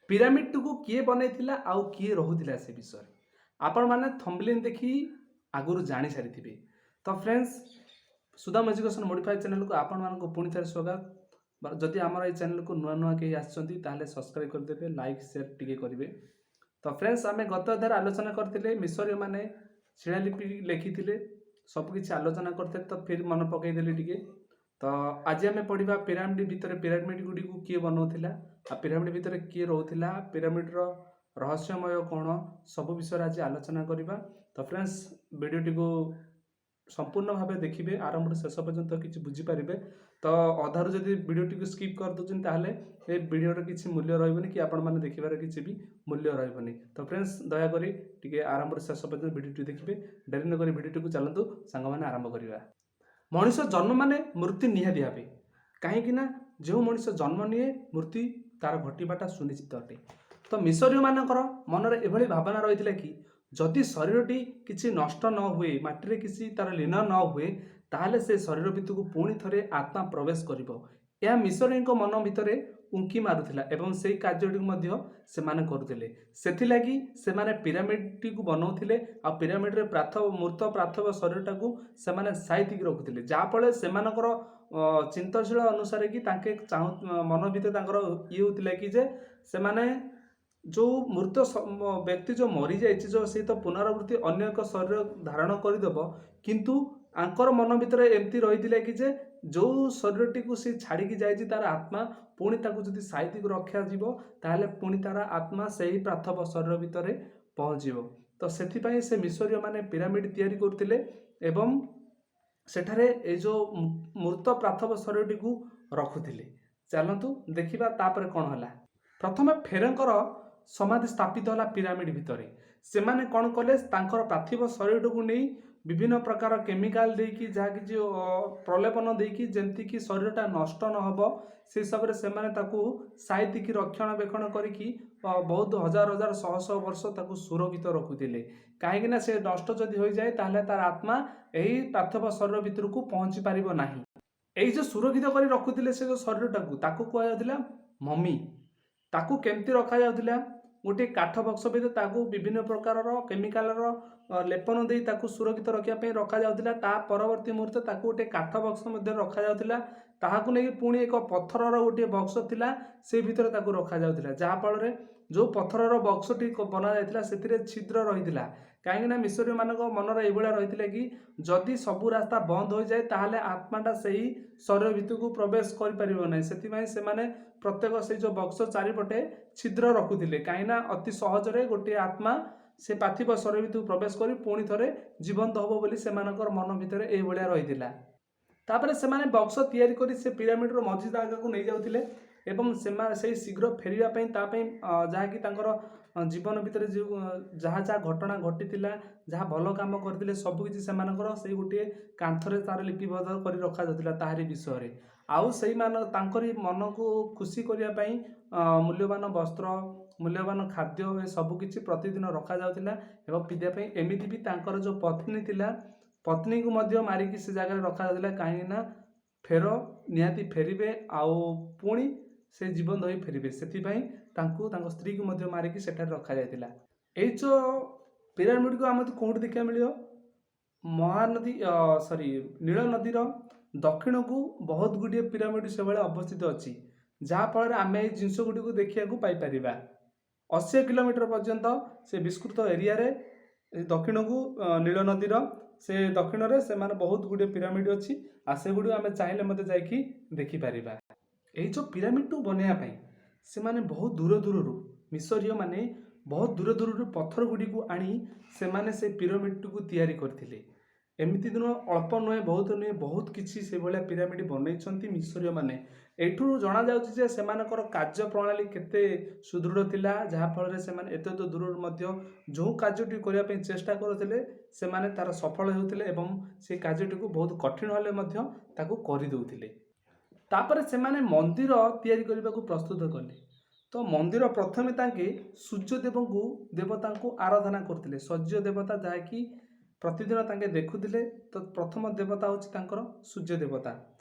Pyramid को किए बनैथिला आउ किए रहुथिला से विषय आपण माने थंबनेल देखि आगुरु जानि सारिथिबे। तो friends, Sudam education modified channel को आपण मानको पुणी थे स्वागत। जदि आमर ये चैनल को नुआ नुआ कहीं आसछंती ताहले सब्सक्राइब करदेबे, लाइक शेयर टिके करिवे। तो फ्रेंड्स, आमे गत अध्याय आलोचना करथिले मिसरीय माने शिलालिपि लेखिथिले, सब किछि आलोचना करथे। तो फिर मन पकई देली टिके। तो आज आम पढ़ा पिरामिड भितर पिरामिड गुडी को किए बनाऊला, आ पिरामिड भितर किए रोला, पिरामिड रहस्यमय कौन, सब विषय आज आलोचना करवा। तो फ्रेंड्स, वीडियोटी को संपूर्ण भाव देखिए, आरंभ शेष पर्यंत किसी बुझीपारे। तो अधारू जब वीडियोटी को स्किप कर दूसरी ताहले ए वीडियोर किसी मूल्य रही कि आपण मैंने देखिबार किसी भी मूल्य रही। तो फ्रेंड्स, दयाकोरी टिके आरंभ शेष पर्यंत वीडियोटी देखिए। डेरी नक वीडियोटी को चलतु सांग मैंने आरंभ करवा। मनीष जन्म माने मृत्यु निहाती भावे, कहीं जो मनीष जन्म निए मृत्यु तार घटवाटा सुनिश्चित अटे। तो मिसरीय मानकर मनर एभली भावना रही कि जदि शरीरटी किसी नष्ट न हुए, माटी किसी तार लीन न हुए, ताहले से शरीर भितर को पुणी थे आत्मा प्रवेश करिवो। यह मिसरीय मन भितर उंकी मारुथिला एवं से कार्यटी से करुथिले। सेथिलागि से माने पिरामिडटी को बनाउथिले, आ पिरामिड रे मूर्त पार्थिव शरीरटा को से साइतिक रखुथिले, जाफल से चिंतनशील अनुसार कि तांके मन भितर ये होतिला कि जे से माने जो मृत व्यक्ति जो मरी जाए जो सी तो पुनरावृत्ति अन्य एक शरीर धारण करदेव, किंतु आंकर मन भितर एमती रही कि जे जो शरीरटी को सी छाड़ी जाए तार आत्मा पुणी ताकू जदि साइतिक रखा ताहले पुणी तार आत्मा से ही पार्थिव शरीर भितर पहुँचो। तो से से मिसरीय माने पिरामिड तैयारी करथिले एवं सेठारे ए जो मूर्त पार्थिव शरीरटी को रखुथिले। चलतु देखिबा तापर कौन हला। प्रथमे फेरंकर समाधि स्थापित होला पिरामिड भितर। से माने कौन कले, तांकर पार्थिव शरीर को नहीं विभिन्न प्रकार केमिकाल देकी जहाँ कि प्रलेपन देकी जेमती कि शरीरटा नष्ट न हो से हिसाब से साइतिक रक्षणाबेक्षण करिकी बहुत हजार हजार शह शह वर्ष ताकू सुरक्षित रखुथिले। कहीं से नष्ट जदि हो जाए ताहले तार आत्मा यही पार्थिव शरीर भितर को पहुँची पारिबो नाही। एई जो सुरक्षित करी रखुथिले से जो शरीरटाकू ताकू कुहा जाउथिला मम्मी। ताकू केमती रखा जाउथिला, गोटे काठ बक्स भितर ताकू विभिन्न प्रकार केमिकाल लेपन दे ताकू सुरक्षित रखापी रखा जाउथिला। ता परवर्ती मुहूर्त ताकू गोटे काठ बक्स मध्य रखा जाउथिला। ताहाकू नहीं पुणी एक पत्थर गोटे बक्स थिला से भितर ताकू रखा जाउथिला, जहाँ फल जो पत्थर बक्सटी बना जाइथिला सेतिरे छिद्र रहिथिला। कहीं मिसरीय मानक मनर एभलिया रही कि जदि सबू रास्ता बंद हो जाए ताहले आत्माटा सही शरीर भितर को प्रवेश करें। से माने प्रत्येक से जो बक्स चारिपटे छिद्र रखुथिले, कहीं अति सहजरे गोटे आत्मा से पार्थिव शरीर भितर प्रवेश कर पुणी थे जीवंत हम बोली से मन भितर एभलिया रही। तापर से माने बक्स तैयारी करी से पिरामिड रो मझी जागा को नहीं जाउथिले एवं से शीघ्र फेरिया जहाँ कि जीवन भितर जो जहाँ जहाँ घटना घटी जहाँ भल कम करते सबकि से गोटे कांथरे तार लिपिबद्ध कर रखा जाता ताहारी विषय। आउ से मन को खुशी करने मूल्यवान वस्त्र, मूल्यवान खाद्य ए सबकि प्रतिदिन रखा जाउथिला एवं पिधापी एमती भी तांकर जो पत्नी थिला, पत्नी को मध्य मारिकी से जगह रखा जाता कहीं फेर निहाती फेरिबे आउ पुणी से जीवन हो फेरिबे, से स्त्री को मध्य मारिकी सेठारे रखा जाइतिला। ए जो पिरामिड को आम कौट देखा मिलियो, महानदी सॉरी नील नदीर दक्षिण को बहुत गुड़िए पिरामिड से भाई अवस्थित अच्छी, जहाँ फल आम ये जिनस गुड़ी को देखा पाइपर 80 किलोमीटर पर्यंत से विस्तृत एरिया रे दक्षिण को नील नदीर से दक्षिण रे से माने बहुत गुड़िए पिरामिड अच्छी, आ से गुड़ी आम चाहिए मत जाकि देखिपर। यही जो पिरामिड टू बनवाई से माने बहुत दूर दूर मिसरीय माने बहुत दूर दूर पत्थर गुड़ी को आनी से माने से पिरामिड को तैयारी करथिले। एमती दिन अल्प नुहे बहुत नुहे बहुत किसी से भाया पिरामिड बनई मिसरीय माने। एठू जना जाउछि जे सेमानकर कार्य प्रणाली केते सुदृढ़ थिला, जहाँ फल से एत तो दूर मध्य जो कार्यटी करने चेष्टा करते से माने तार सफल होते एवं से कार्यटी को बहुत कठिन हेले मध्य ताकू करि दउथिले। तापर से माने मंदिर तैयारी करने को प्रस्तुत कले। तो मंदिर प्रथमे तांके सूर्यदेव को देवता को आराधना करते, सूर्य देवता जहाँकि प्रतिदिन तांके देखुथिले। तो प्रथम देवता होछि तांकर सूर्य देवता।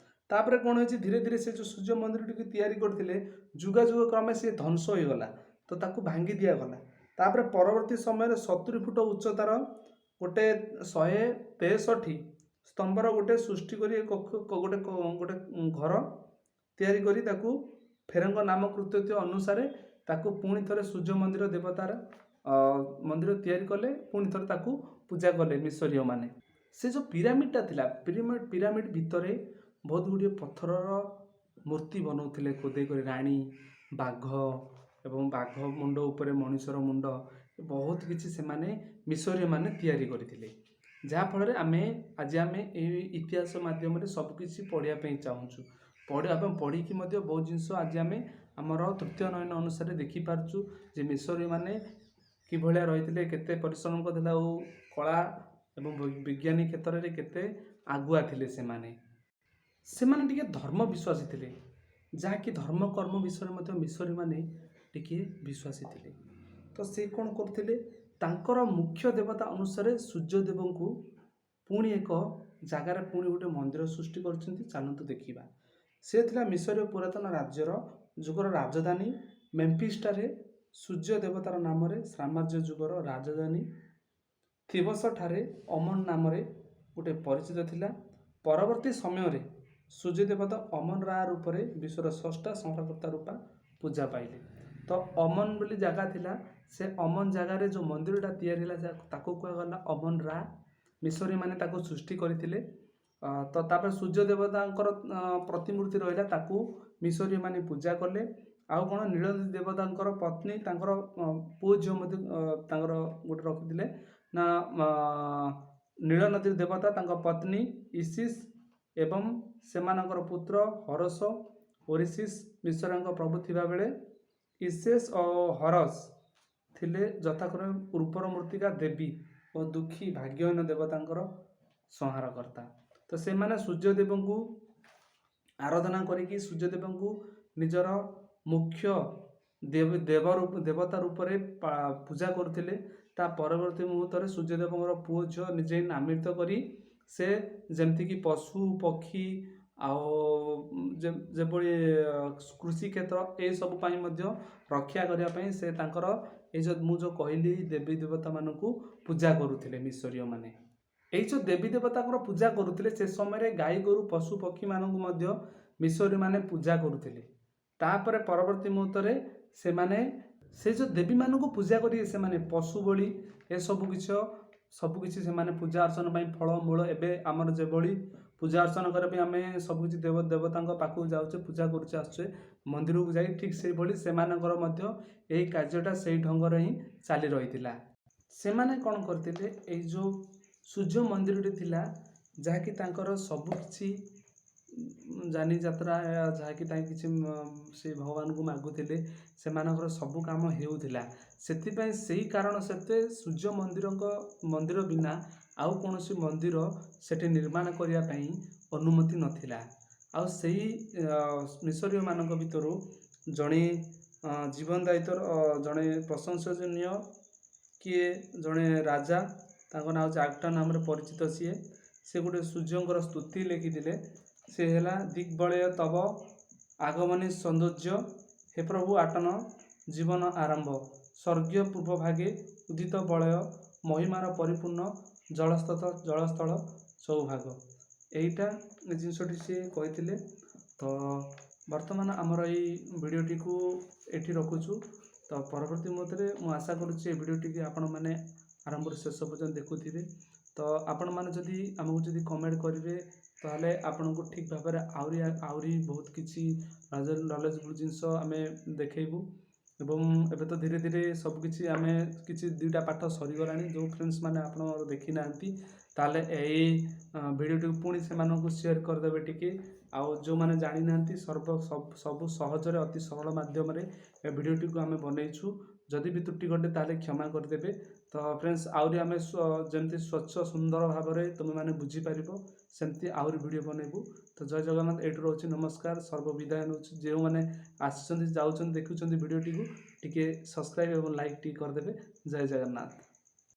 तापर कौन हो धीरे धीरे से जो सूर्य मंदिर टी तैयारी करते जुगा जुग क्रमे से ध्वंस हो गला। ତ ତାକୁ ଭାଙ୍ଗି ଦିଆଗଲା। ତାପରେ ପରବର୍ତ୍ତୀ ସମୟରେ 70 ଫୁଟ ଉଚ୍ଚତାର ଗୋଟେ 163 ସ୍ତମ୍ଭର ଗୋଟେ ସୃଷ୍ଟି କରି ଗୋଟେ ଗୋଟେ ଘର ତିଆରି କରି ତାକୁ ଫେରଙ୍ଗ ନାମ କୃତ୍ୟ ଅନୁସାରେ ତାକୁ ପୁଣି ଥରେ ସୂର୍ଯ୍ୟ ମନ୍ଦିର ଦେବତାର ମନ୍ଦିର ତିଆରି କଲେ। ପୁଣି ଥରେ ତାକୁ ପୂଜା କଲେ ମିଶରୀୟ ମାନେ। ସେ ଯେଉଁ ପିରାମିଡ଼ଟା ଥିଲା, ପିରାମିଡ଼ ଭିତରେ ବହୁତ ଗୁଡ଼ିଏ ପଥରର ମୂର୍ତ୍ତି ବନାଉଥିଲେ ଖୋଦେଇ କରି, ରାଣୀ, ବାଘ ଏବଂ ବାଘ ମୁଣ୍ଡ ଉପରେ ମଣିଷର ମୁଣ୍ଡ, ବହୁତ କିଛି ସେମାନେ ମିଶରୀୟ ମାନେ ତିଆରି କରିଥିଲେ। ଯାହାଫଳରେ ଆଜି ଆମେ ଏହି ଇତିହାସ ମାଧ୍ୟମରେ ସବୁକିଛି ପଢ଼ିବା ପାଇଁ ଚାହୁଁଛୁ। ଏବଂ ପଢ଼ିକି ମଧ୍ୟ ବହୁତ ଜିନିଷ ଆଜି ଆମେ ଆମର ତୃତୀୟ ନୟନ ଅନୁସାରେ ଦେଖିପାରୁଛୁ ଯେ ମିଶରୀୟ ମାନେ କିଭଳିଆ ରହିଥିଲେ, କେତେ ପରିଶ୍ରମ କରିଥିଲେ ଆଉ କଳା ଏବଂ ବିଜ୍ଞାନୀ କ୍ଷେତ୍ରରେ କେତେ ଆଗୁଆ ଥିଲେ। ସେମାନେ ଟିକେ ଧର୍ମ ବିଶ୍ୱାସୀ ଥିଲେ, ଯାହାକି ଧର୍ମ କର୍ମ ବିଷୟରେ ମଧ୍ୟ ମିଶରୀ ମାନେ ଟିକେ ବିଶ୍ୱାସୀ ଥିଲେ। ତ ସେ କ'ଣ କରୁଥିଲେ, ତାଙ୍କର ମୁଖ୍ୟ ଦେବତା ଅନୁସାରେ ସୂର୍ଯ୍ୟଦେବଙ୍କୁ ପୁଣି ଏକ ଜାଗାରେ ପୁଣି ଗୋଟେ ମନ୍ଦିର ସୃଷ୍ଟି କରିଛନ୍ତି। ଚାଲନ୍ତୁ ଦେଖିବା। ସେ ଥିଲା ମିଶରୀୟ ପୁରାତନ ରାଜ୍ୟର ଯୁଗର ରାଜଧାନୀ ମେମ୍ଫିସଠାରେ ସୂର୍ଯ୍ୟ ଦେବତାର ନାମରେ ସାମ୍ରାଜ୍ୟ ଯୁଗର ରାଜଧାନୀ ଥିବସ ଠାରେ ଅମନ ନାମରେ ଗୋଟେ ପରିଚିତ ଥିଲା। ପରବର୍ତ୍ତୀ ସମୟରେ ସୂର୍ଯ୍ୟ ଦେବତା ଅମନ ରା ରୂପରେ ବିଶ୍ୱର ଷଷ୍ଠ ସଂହାରକର୍ତ୍ତା ରୂପା ପୂଜା ପାଇଲେ। ତ ଅମନ ବୋଲି ଜାଗା ଥିଲା, ସେ ଅମନ ଜାଗାରେ ଯେଉଁ ମନ୍ଦିରଟା ତିଆରି ହେଲା ତାକୁ କୁହାଗଲା ଅମନ ରା। ମିଶରୀ ମାନେ ତାକୁ ସୃଷ୍ଟି କରିଥିଲେ। ତ ତାପରେ ସୂର୍ଯ୍ୟ ଦେବତାଙ୍କର ପ୍ରତିମୂର୍ତ୍ତି ରହିଲା, ତାକୁ ମିଶରୀ ମାନେ ପୂଜା କଲେ। ଆଉ କ'ଣ, ନୀଳନଦୀ ଦେବତାଙ୍କର ପତ୍ନୀ, ତାଙ୍କର ପୁଅ ଝିଅ ମଧ୍ୟ ତାଙ୍କର ଗୋଟେ ରଖିଥିଲେ ନା, ନୀଳନଦୀ ଦେବତା ତାଙ୍କ ପତ୍ନୀ ଇସିସ୍ ଏବଂ ସେମାନଙ୍କର ପୁତ୍ର ହରସ, ଓରିସିସ୍ ମିଶରଙ୍କ ପ୍ରଭୁ ଥିବାବେଳେ ଇସେସ୍ ଓ ହରସ ଥିଲେ ଯଥାକ୍ରମେ ଉର୍ବର ମୃତ୍ତିକା ଦେବୀ ଓ ଦୁଃଖୀ ଭାଗ୍ୟହୀନ ଦେବତାଙ୍କର ସଂହାରକର୍ତ୍ତା। ତ ସେମାନେ ସୂର୍ଯ୍ୟଦେବଙ୍କୁ ଆରାଧନା କରିକି ସୂର୍ଯ୍ୟଦେବଙ୍କୁ ନିଜର ମୁଖ୍ୟ ଦେବତା ରୂପରେ ପୂଜା କରୁଥିଲେ। ତା ପରବର୍ତ୍ତୀ ମୁହୂର୍ତ୍ତରେ ସୂର୍ଯ୍ୟଦେବଙ୍କର ପୁଅ ଝିଅ ନିଜେ ନାମିତ କରି ସେ ଯେମିତିକି ପଶୁ ପକ୍ଷୀ ଆଉ ଯେଭଳି କୃଷି କ୍ଷେତ୍ର ଏସବୁ ପାଇଁ ମଧ୍ୟ ରକ୍ଷା କରିବା ପାଇଁ ସେ ତାଙ୍କର ମୁଁ ଯେଉଁ କହିଲି ଦେବୀ ଦେବତାମାନଙ୍କୁ ପୂଜା କରୁଥିଲେ ମିଶରୀୟ ମାନେ। ଏଇ ଯେଉଁ ଦେବୀ ଦେବତାଙ୍କର ପୂଜା କରୁଥିଲେ, ସେ ସମୟରେ ଗାଈ ଗୋରୁ ପଶୁ ପକ୍ଷୀମାନଙ୍କୁ ମଧ୍ୟ ମିଶରୀ ମାନେ ପୂଜା କରୁଥିଲେ। ତାପରେ ପରବର୍ତ୍ତୀ ମୁହୂର୍ତ୍ତରେ ସେମାନେ ସେ ଯେଉଁ ଦେବୀମାନଙ୍କୁ ପୂଜା କରି ସେମାନେ ପଶୁ ବଳି ସବୁକିଛି ସେମାନେ ପୂଜା ଅର୍ଚ୍ଚନା ପାଇଁ ଫଳମୂଳ, ଏବେ ଆମର ଯେଭଳି ପୂଜା ଅର୍ଚ୍ଚନା କରିବା ପାଇଁ ଆମେ ସବୁକିଛି ଦେବତାଙ୍କ ପାଖକୁ ଯାଉଛେ, ପୂଜା କରୁଛେ, ଆସୁଛେ ମନ୍ଦିରକୁ ଯାଇ, ଠିକ୍ ସେଇଭଳି ସେମାନଙ୍କର ମଧ୍ୟ ଏହି କାର୍ଯ୍ୟଟା ସେଇ ଢଙ୍ଗରେ ହିଁ ଚାଲି ରହିଥିଲା। ସେମାନେ କ'ଣ କରିଥିଲେ, ଏଇ ଯେଉଁ ସୂର୍ଯ୍ୟ ମନ୍ଦିରଟି ଥିଲା, ଯାହାକି ତାଙ୍କର ସବୁକିଛି ଯାନିଯାତ୍ରା, ଯାହାକି ତାଙ୍କ କିଛି ସେ ଭଗବାନଙ୍କୁ ମାଗୁଥିଲେ, ସେମାନଙ୍କର ସବୁ କାମ ହେଉଥିଲା। ସେଥିପାଇଁ ସେଇ କାରଣ ସତ୍ତ୍ୱେ ସୂର୍ଯ୍ୟ ମନ୍ଦିର ବିନା ଆଉ କୌଣସି ମନ୍ଦିର ସେଠି ନିର୍ମାଣ କରିବା ପାଇଁ ଅନୁମତି ନଥିଲା। ଆଉ ସେଇ ମିଶରୀୟ ମାନଙ୍କ ଭିତରୁ ଜଣେ ଜୀବନ ଦାୟିତ୍ୱର ଜଣେ ପ୍ରଶଂସନୀୟ କିଏ ଜଣେ ରାଜା, ତାଙ୍କ ନାଁ ହେଉଛି ଆକ୍ଟା ନାମରେ ପରିଚିତ। ସେ ଗୋଟେ ସୂର୍ଯ୍ୟଙ୍କର ସ୍ତୁତି ଲେଖିଥିଲେ। ସେ ହେଲା, ଦିଗ୍ବଳୟ ତବ ଆଗମନୀ ସୌନ୍ଦର୍ଯ୍ୟ, ହେ ପ୍ରଭୁ ଆଟନ ଜୀବନ ଆରମ୍ଭ, ସ୍ୱର୍ଗୀୟ ପୂର୍ବ ଭାଗେ ଉଦିତ ବଳୟ, ମହିମାର ପରିପୂର୍ଣ୍ଣ ଜଳସ୍ଥଳ ସୌଭାଗ। ଏଇଟା ଜିନିଷଟି ସିଏ କହିଥିଲେ। ତ ବର୍ତ୍ତମାନ ଆମର ଏଇ ଭିଡ଼ିଓଟିକୁ ଏଠି ରଖୁଛୁ। ତ ପରବର୍ତ୍ତୀ ମୁହୂର୍ତ୍ତରେ ମୁଁ ଆଶା କରୁଛି ଏ ଭିଡ଼ିଓଟିକୁ ଆପଣମାନେ ଆରମ୍ଭରୁ ଶେଷ ପର୍ଯ୍ୟନ୍ତ ଦେଖୁଥିବେ। ତ ଆପଣମାନେ ଯଦି ଆମକୁ ଯଦି କମେଣ୍ଟ କରିବେ, ତାହେଲେ ଆପଣଙ୍କୁ ଠିକ୍ ଭାବରେ ଆହୁରି ବହୁତ କିଛି ନଲେଜଫୁଲ୍ ଜିନିଷ ଆମେ ଦେଖେଇବୁ। ଏବଂ ଏବେ ତ ଧୀରେ ଧୀରେ ସବୁକିଛି ଆମେ କିଛି 2ଟା ପାଠ ସରିଗଲାଣି। ଯେଉଁ ଫ୍ରେଣ୍ଡସ୍ ମାନେ ଆପଣ ଦେଖିନାହାନ୍ତି, ତାହେଲେ ଏଇ ଭିଡ଼ିଓଟିକୁ ପୁଣି ସେମାନଙ୍କୁ ସେୟାର କରିଦେବେ ଟିକେ। ଆଉ ଯେଉଁମାନେ ଜାଣିନାହାନ୍ତି, ସବୁ ସହଜରେ ଅତି ସରଳ ମାଧ୍ୟମରେ ଏ ଭିଡ଼ିଓଟିକୁ ଆମେ ବନେଇଛୁ। ଯଦି ବି ତ୍ରୁଟି ଘଟେ ତାହେଲେ କ୍ଷମା କରିଦେବେ। ତ ଫ୍ରେଣ୍ଡସ୍, ଆହୁରି ଆମେ ଯେମିତି ସ୍ୱଚ୍ଛ ସୁନ୍ଦର ଭାବରେ ତୁମେମାନେ ବୁଝିପାରିବ, ସେମିତି ଆହୁରି ଭିଡ଼ିଓ ବନେଇବୁ। ତ ଜୟ ଜଗନ୍ନାଥ। ଏଇଠୁ ରହୁଛି ନମସ୍କାର, ସର୍ବବିଦାୟ ନେଉଛି। ଯେଉଁମାନେ ଆସିଛନ୍ତି, ଯାଉଛନ୍ତି, ଦେଖୁଛନ୍ତି ଭିଡ଼ିଓଟିକୁ, ଟିକେ ସବସ୍କ୍ରାଇବ୍ ଏବଂ ଲାଇକ୍ ଟିକେ କରିଦେବେ। ଜୟ ଜଗନ୍ନାଥ।